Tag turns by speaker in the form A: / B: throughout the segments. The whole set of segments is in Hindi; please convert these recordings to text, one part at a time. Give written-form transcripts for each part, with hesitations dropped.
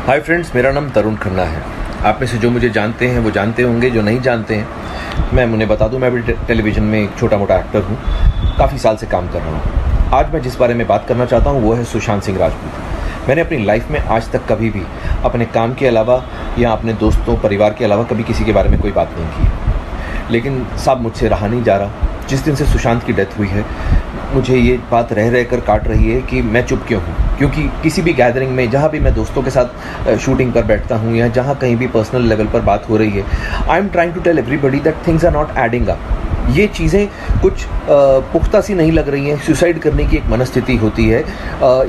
A: हाय फ्रेंड्स, मेरा नाम तरुण खन्ना है। आप में से जो मुझे जानते हैं वो जानते होंगे, जो नहीं जानते हैं मैं उन्हें बता दूं, मैं भी टेलीविज़न में एक छोटा मोटा एक्टर हूं, काफ़ी साल से काम कर रहा हूं। आज मैं जिस बारे में बात करना चाहता हूं वो है सुशांत सिंह राजपूत। मैंने अपनी लाइफ में आज तक कभी भी अपने काम के अलावा या अपने दोस्तों परिवार के अलावा कभी किसी के बारे में कोई बात नहीं की, लेकिन साहब मुझसे रहा नहीं जा रहा। जिस दिन से सुशांत की डेथ हुई है मुझे ये बात रह रह कर काट रही है कि मैं चुप क्यों हूँ। क्योंकि किसी भी गैदरिंग में जहाँ भी मैं दोस्तों के साथ शूटिंग पर बैठता हूँ या जहाँ कहीं भी पर्सनल लेवल पर बात हो रही है, I am trying to tell everybody that things are not adding up. ये चीज़ें कुछ पुख्ता सी नहीं लग रही हैं। सुसाइड करने की एक मनस्थिति होती है।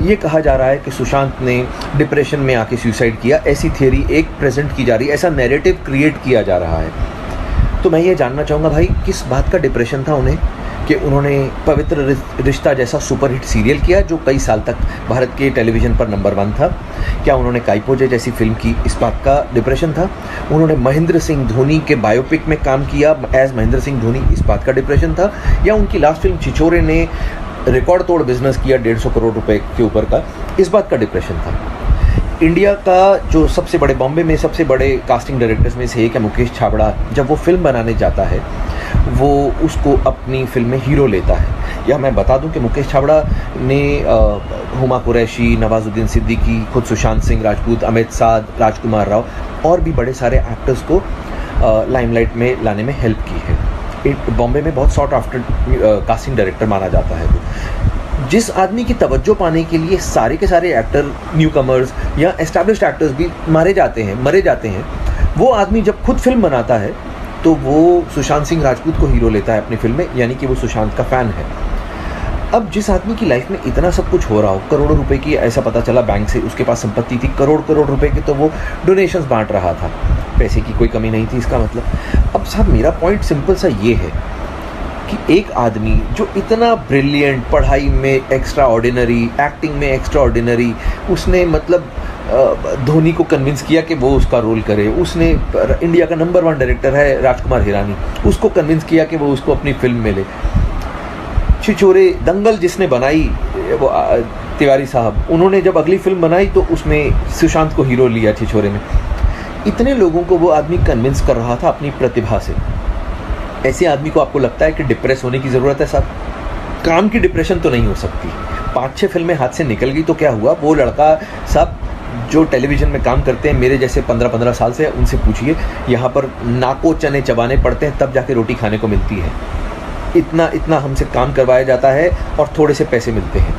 A: ये कहा जा रहा है कि सुशांत ने डिप्रेशन में आके सुसाइड किया, ऐसी थियरी एक प्रेजेंट की जा रही है, ऐसा नैरेटिव क्रिएट किया जा रहा है। तो मैं ये जानना चाहूँगा भाई, किस बात का डिप्रेशन था उन्हें कि उन्होंने पवित्र रिश्ता जैसा सुपरहिट सीरियल किया जो कई साल तक भारत के टेलीविज़न पर नंबर 1 था। क्या उन्होंने काइपोजे जैसी फिल्म की, इस बात का डिप्रेशन था? उन्होंने महेंद्र सिंह धोनी के बायोपिक में काम किया एज महेंद्र सिंह धोनी, इस बात का डिप्रेशन था? या उनकी लास्ट फिल्म छिछोरे ने रिकॉर्ड तोड़ बिजनेस किया 150 करोड़ रुपए के ऊपर का, इस बात का डिप्रेशन था? इंडिया का जो सबसे बड़े, बॉम्बे में सबसे बड़े कास्टिंग डायरेक्टर्स में से एक है मुकेश छाबड़ा, जब वो फिल्म बनाने जाता है वो उसको अपनी फिल्म में हीरो लेता है। या मैं बता दूं कि मुकेश छाबड़ा ने हुमा कुरैशी, नवाजुद्दीन सिद्दीकी, खुद सुशांत सिंह राजपूत, अमित साध, राजकुमार राव और भी बड़े सारे एक्टर्स को लाइमलाइट में लाने में हेल्प की है। बॉम्बे में बहुत सॉर्ट आफ्टर कास्टिंग डायरेक्टर माना जाता है वो। जिस आदमी की तवज्जो पाने के लिए सारे के सारे एक्टर, न्यू कमर्स या एस्टैब्लिश्ड एक्टर्स भी मरे जाते हैं, वो आदमी जब खुद फिल्म बनाता है तो वो सुशांत सिंह राजपूत को हीरो लेता है अपनी फिल्म में, यानी कि वो सुशांत का फ़ैन है। अब जिस आदमी की लाइफ में इतना सब कुछ हो रहा हो, करोड़ों रुपए की, ऐसा पता चला बैंक से उसके पास संपत्ति थी करोड़ रुपए की, तो वो डोनेशंस बांट रहा था, पैसे की कोई कमी नहीं थी इसका मतलब। अब साहब मेरा पॉइंट सिंपल सा ये है कि एक आदमी जो इतना ब्रिलियंट, पढ़ाई में एक्स्ट्रा ऑर्डिनरी, एक्टिंग में एक्स्ट्रा ऑर्डिनरी, उसने मतलब धोनी को कन्विंस किया कि वो उसका रोल करे। उसने इंडिया का नंबर 1 डायरेक्टर है राजकुमार हिरानी, उसको कन्विंस किया कि वो उसको अपनी फिल्म में ले। छिछोरे, दंगल जिसने बनाई वो तिवारी साहब, उन्होंने जब अगली फिल्म बनाई तो उसमें सुशांत को हीरो लिया छिछोरे में। इतने लोगों को वो आदमी कन्विंस कर रहा था अपनी प्रतिभा से। ऐसे आदमी को आपको लगता है कि डिप्रेस होने की ज़रूरत है साहब? काम की डिप्रेशन तो नहीं हो सकती। 5-6 फिल्में हाथ से निकल गई तो क्या हुआ? वो लड़का साहब जो टेलीविज़न में काम करते हैं मेरे जैसे 15-15 साल से, उनसे पूछिए, यहाँ पर नाको चने चबाने पड़ते हैं तब जाके रोटी खाने को मिलती है। इतना हमसे काम करवाया जाता है और थोड़े से पैसे मिलते हैं।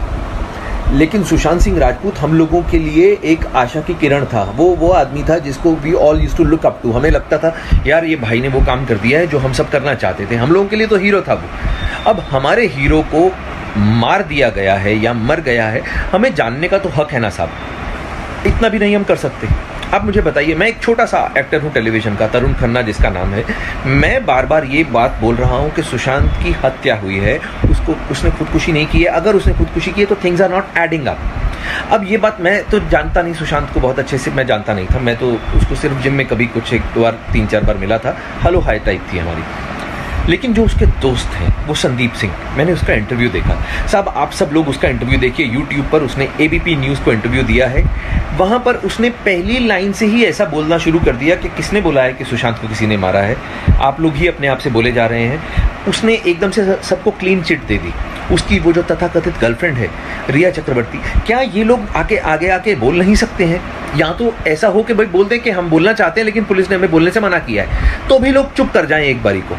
A: लेकिन सुशांत सिंह राजपूत हम लोगों के लिए एक आशा की किरण था। वो आदमी था जिसको we all used to look up to. हमें लगता था यार ये भाई ने वो काम कर दिया है जो हम सब करना चाहते थे। हम लोगों के लिए तो हीरो था वो। अब हमारे हीरो को मार दिया गया है या मर गया है, हमें जानने का तो हक है ना साहब? इतना भी नहीं हम कर सकते? अब मुझे बताइए, मैं एक छोटा सा एक्टर हूँ टेलीविज़न का, तरुण खन्ना जिसका नाम है। मैं बार बार ये बात बोल रहा हूँ कि सुशांत की हत्या हुई है, उसने खुदकुशी नहीं की है। अगर उसने खुदकुशी की है तो things are not adding up. अब ये बात मैं तो जानता नहीं, सुशांत को बहुत अच्छे से मैं जानता नहीं था। मैं तो उसको सिर्फ जिम में कभी कुछ 1-2 बार 3-4 बार मिला था, हेलो हाय टाइप थी हमारी। लेकिन जो उसके दोस्त हैं वो संदीप सिंह, मैंने उसका इंटरव्यू देखा साहब। आप सब लोग उसका इंटरव्यू देखिए यूट्यूब पर, उसने एबीपी न्यूज़ को इंटरव्यू दिया है। वहाँ पर उसने पहली लाइन से ही ऐसा बोलना शुरू कर दिया कि किसने बोला है कि सुशांत को किसी ने मारा है, आप लोग ही अपने आप से बोले जा रहे हैं। उसने एकदम से सबको क्लीन चिट दे दी। उसकी वो जो तथाकथित गर्लफ्रेंड है रिया चक्रवर्ती, क्या ये लोग आगे बोल नहीं सकते हैं? या तो ऐसा हो कि भाई बोल दें कि हम बोलना चाहते हैं लेकिन पुलिस ने हमें बोलने से मना किया है, तो भी लोग चुप कर जाएं एक बारी को।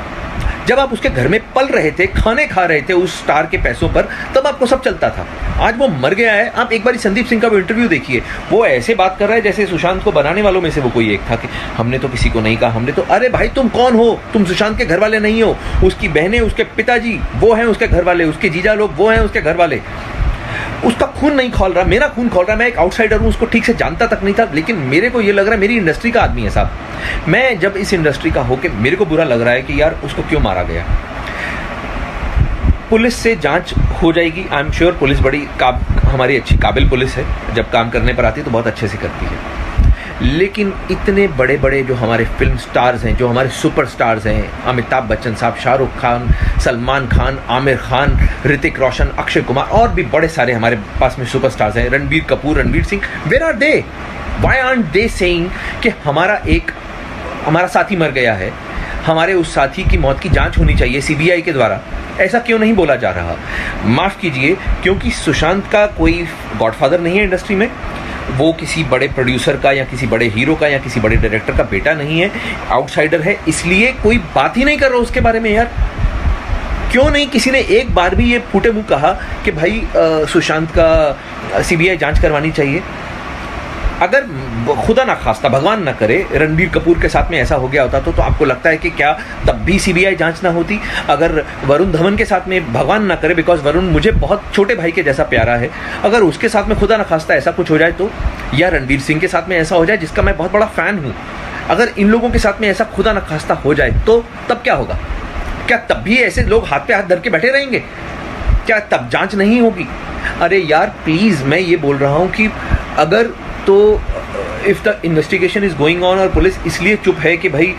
A: जब आप उसके घर में पल रहे थे, खाने खा रहे थे उस स्टार के पैसों पर, तब आपको सब चलता था। आज वो मर गया है। आप एक बार संदीप सिंह का वो इंटरव्यू देखिए, वो ऐसे बात कर रहा है जैसे सुशांत को बनाने वालों में से वो कोई एक था कि हमने तो किसी को नहीं कहा, हमने तो, अरे भाई तुम कौन हो? तुम सुशांत के घर वाले नहीं हो। उसकी बहनें, उसके पिताजी वो हैं उसके घर वाले, उसके जीजा लोग वो हैं उसके घर वाले। उसका खून नहीं खौल रहा, मेरा खून खौल रहा। मैं एक आउटसाइडर हूँ, उसको ठीक से जानता तक नहीं था, लेकिन मेरे को ये लग रहा है मेरी इंडस्ट्री का आदमी है साहब। मैं जब इस इंडस्ट्री का होके मेरे को बुरा लग रहा है कि यार उसको क्यों मारा गया। पुलिस से जांच हो जाएगी, आई एम श्योर। पुलिस बड़ी हमारी अच्छी काबिल पुलिस है, जब काम करने पर आती है तो बहुत अच्छे से करती है। लेकिन इतने बड़े बड़े जो हमारे फिल्म स्टार्स हैं, जो हमारे सुपर स्टार्स हैं, अमिताभ बच्चन साहब, शाहरुख खान, सलमान खान, आमिर खान, ऋतिक रोशन, अक्षय कुमार और भी बड़े सारे हमारे पास में सुपर स्टार्स हैं, Ranbir Kapoor, Ranveer Singh, where are they? Why aren't they saying कि हमारा साथी मर गया है, हमारे उस साथी की मौत की जांच होनी चाहिए सीबीआई के द्वारा? ऐसा क्यों नहीं बोला जा रहा? माफ़ कीजिए, क्योंकि सुशांत का कोई गॉडफादर नहीं है इंडस्ट्री में, वो किसी बड़े प्रोड्यूसर का या किसी बड़े हीरो का या किसी बड़े डायरेक्टर का बेटा नहीं है, आउटसाइडर है, इसलिए कोई बात ही नहीं कर रहा उसके बारे में। यार क्यों नहीं किसी ने एक बार भी ये फूटे मुंह कहा कि भाई सुशांत का सीबीआई जांच करवानी चाहिए? अगर खुदा ना खास्ता, भगवान ना करे, रणबीर कपूर के साथ में ऐसा हो गया होता तो आपको लगता है कि क्या तब भी सीबीआई जांच ना होती? अगर वरुण धवन के साथ में, भगवान ना करे, बिकॉज वरुण मुझे बहुत छोटे भाई के जैसा प्यारा है, अगर उसके साथ में खुदा ना खास्ता ऐसा कुछ हो जाए तो, या रणवीर सिंह के साथ में ऐसा हो जाए जिसका मैं बहुत बड़ा फ़ैन हूँ, अगर इन लोगों के साथ में ऐसा खुदा ना खास्ता हो जाए तो तब क्या होगा? क्या तब भी ऐसे लोग हाथ पे हाथ धर के बैठे रहेंगे? क्या तब जांच नहीं होगी? अरे यार प्लीज़, मैं ये बोल रहा हूँ कि अगर तो if the investigation is going on और पुलिस इसलिए चुप है कि भाई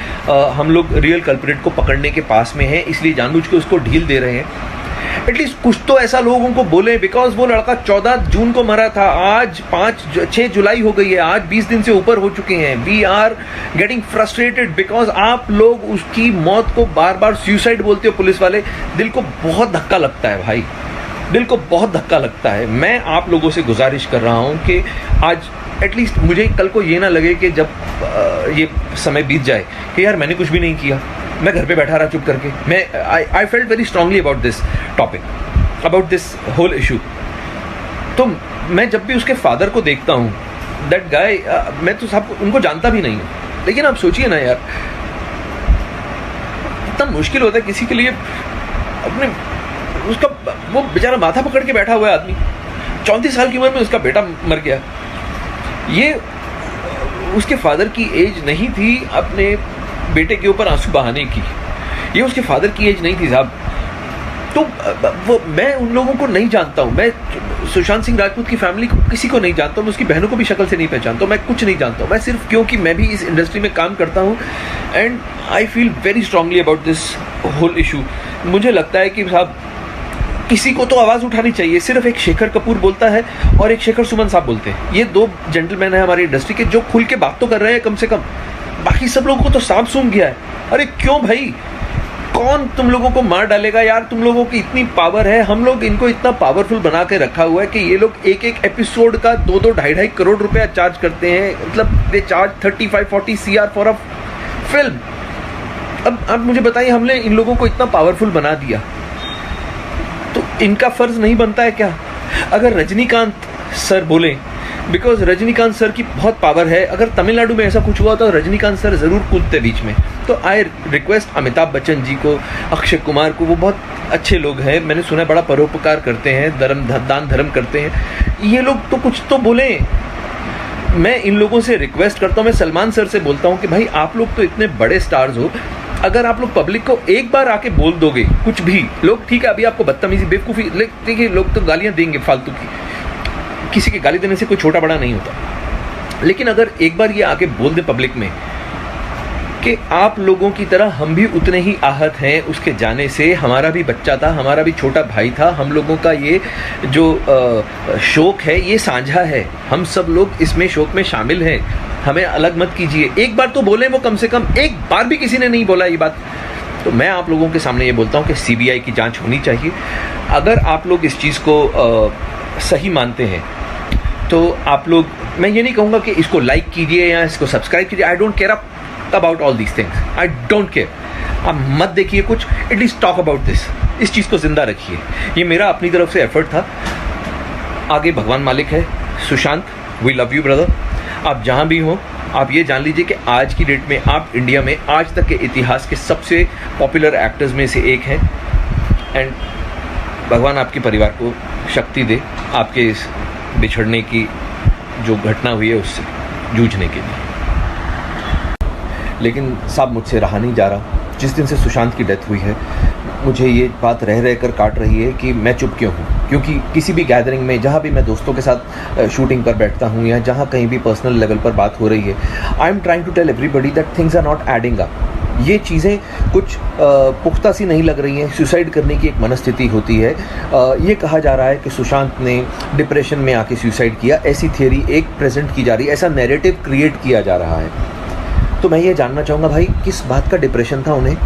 A: हम लोग रियल कल्प्रिट को पकड़ने के पास में हैं, इसलिए जानबूझ के उसको ढील दे रहे हैं, एटलीस्ट कुछ तो ऐसा लोगों को बोले। बिकॉज वो लड़का 14 जून को मरा था, आज 6 जुलाई हो गई है, आज 20 दिन से ऊपर हो चुके हैं। We are getting frustrated because आप लोग उसकी मौत को बार बार सुसाइड बोलते हो पुलिस वाले। दिल को बहुत धक्का लगता है भाई, दिल को बहुत धक्का लगता है। मैं आप लोगों से गुजारिश कर रहा हूँ कि आज एटलीस्ट मुझे कल को ये ना लगे कि जब ये समय बीत जाए कि यार मैंने कुछ भी नहीं किया, मैं घर पे बैठा रहा चुप करके। मैं I felt very strongly about this topic, about this whole issue. तो मैं जब भी उसके फादर को देखता हूँ, दैट गाय, मैं तो सब उनको जानता भी नहीं हूँ, लेकिन आप सोचिए ना यार, इतना मुश्किल होता है किसी के लिए अपने, उसका वो बेचारा माथा पकड़ के बैठा हुआ है आदमी, 34 साल की उम्र में उसका बेटा मर गया। ये उसके फादर की एज नहीं थी अपने बेटे के ऊपर आंसू बहाने की, ये उसके फादर की एज नहीं थी साहब। तो वो मैं उन लोगों को नहीं जानता हूँ, मैं सुशांत सिंह राजपूत की फैमिली को किसी को नहीं जानता हूँ, मैं उसकी बहनों को भी शक्ल से नहीं पहचानता हूँ, मैं कुछ नहीं जानता हूँ। मैं सिर्फ क्योंकि मैं भी इस इंडस्ट्री में काम करता हूँ and I feel very strongly about this whole issue. मुझे लगता है कि साहब किसी को तो आवाज़ उठानी चाहिए। सिर्फ एक शेखर कपूर बोलता है और एक शेखर सुमन साहब बोलते हैं, ये 2 जेंटलमैन हैं हमारी इंडस्ट्री के जो खुल के बात तो कर रहे हैं कम से कम, बाकी सब लोगों को तो सांप सूंघ गया है। अरे क्यों भाई, कौन तुम लोगों को मार डालेगा यार? तुम लोगों की इतनी पावर है, हम लोग इनको इतना पावरफुल बना के रखा हुआ है कि ये लोग एक एपिसोड का 2-2 ढाई करोड़ रुपया चार्ज करते हैं। मतलब they charge 35-40 CR for a film. अब आप मुझे बताइए, हमने इन लोगों को इतना पावरफुल बना दिया तो इनका फर्ज नहीं बनता है क्या? अगर रजनीकांत सर बोले, बिकॉज रजनीकांत सर की बहुत पावर है, अगर तमिलनाडु में ऐसा कुछ हुआ तो रजनीकांत सर ज़रूर कूदते बीच में। तो आई रिक्वेस्ट अमिताभ बच्चन जी को, अक्षय कुमार को, वो बहुत अच्छे लोग हैं, मैंने सुना बड़ा परोपकार करते हैं, दान धर्म करते हैं, ये लोग तो कुछ तो बोलें। मैं इन लोगों से रिक्वेस्ट करता हूँ, मैं सलमान सर से बोलता हूँ कि भाई आप लोग तो इतने बड़े स्टार्स हो, अगर आप लोग पब्लिक को एक बार आके बोल दोगे कुछ भी, लोग ठीक है अभी आपको बदतमीजी बेवकूफ़ी, देखिए लोग तो गालियाँ देंगे फालतू की, किसी के गाली देने से कोई छोटा बड़ा नहीं होता, लेकिन अगर एक बार ये आके बोल दे पब्लिक में कि आप लोगों की तरह हम भी उतने ही आहत हैं उसके जाने से, हमारा भी बच्चा था, हमारा भी छोटा भाई था, हम लोगों का ये जो शोक है ये साझा है, हम सब लोग इसमें शोक में शामिल हैं, हमें अलग मत कीजिए। एक बार तो बोलें वो, कम से कम एक बार भी किसी ने नहीं बोला ये बात। तो मैं आप लोगों के सामने ये बोलता हूँ कि सीबीआई की जांच होनी चाहिए। अगर आप लोग इस चीज़ को सही मानते हैं तो आप लोग, मैं ये नहीं कहूँगा कि इसको लाइक कीजिए या इसको सब्सक्राइब कीजिए, I don't care about all these things, I don't care. आप मत देखिए कुछ, एटलीस्ट टॉक अबाउट दिस, इस चीज़ को ज़िंदा रखिए। ये मेरा अपनी तरफ से एफर्ट था, आगे भगवान मालिक है। Sushant, we love you brother, आप जहाँ भी हों आप ये जान लीजिए कि आज की डेट में आप इंडिया में आज तक के इतिहास के सबसे पॉपुलर एक्टर्स में से एक हैं एंड भगवान आपके परिवार को शक्ति दे आपके इस बिछड़ने की जो घटना हुई है उससे जूझने के लिए। लेकिन साहब मुझसे रहा नहीं जा रहा, जिस दिन से सुशांत की डेथ हुई है मुझे ये बात रह रह कर काट रही है कि मैं चुप क्यों हूँ। क्योंकि किसी भी गैदरिंग में, जहाँ भी मैं दोस्तों के साथ शूटिंग पर बैठता हूँ या जहाँ कहीं भी पर्सनल लेवल पर बात हो रही है, I am trying to tell everybody that things are not adding up. ये चीज़ें कुछ पुख्ता सी नहीं लग रही हैं। सुसाइड करने की एक मनस्थिति होती है। ये कहा जा रहा है कि सुशांत ने डिप्रेशन में आके सुसाइड किया, ऐसी थियरी एक प्रेजेंट की जा रही है, ऐसा नैरेटिव क्रिएट किया जा रहा है। तो मैं ये जानना चाहूँगा भाई, किस बात का डिप्रेशन था उन्हें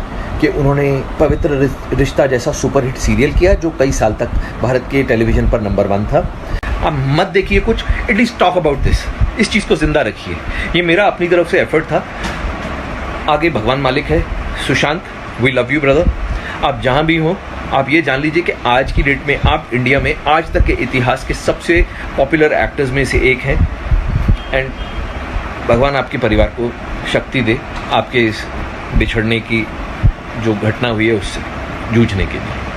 A: कि उन्होंने पवित्र रिश्ता जैसा सुपरहिट सीरियल किया जो कई साल तक भारत के टेलीविज़न पर नंबर 1 था। आप मत देखिए कुछ, एटलीस्ट टॉक अबाउट दिस, इस चीज़ को ज़िंदा रखिए। ये मेरा अपनी तरफ से एफर्ट था। आगे भगवान मालिक है। Sushant, we love you brother. आप जहाँ भी हों, आप ये जान लीजिए कि आज की डेट में आप इंडिया में आज तक के इतिहास के सबसे पॉपुलर एक्टर्स में से एक हैं। एंड भगवान आपके परिवार को शक्ति दे आपके इस बिछड़ने की जो घटना हुई है उससे जूझने के लिए।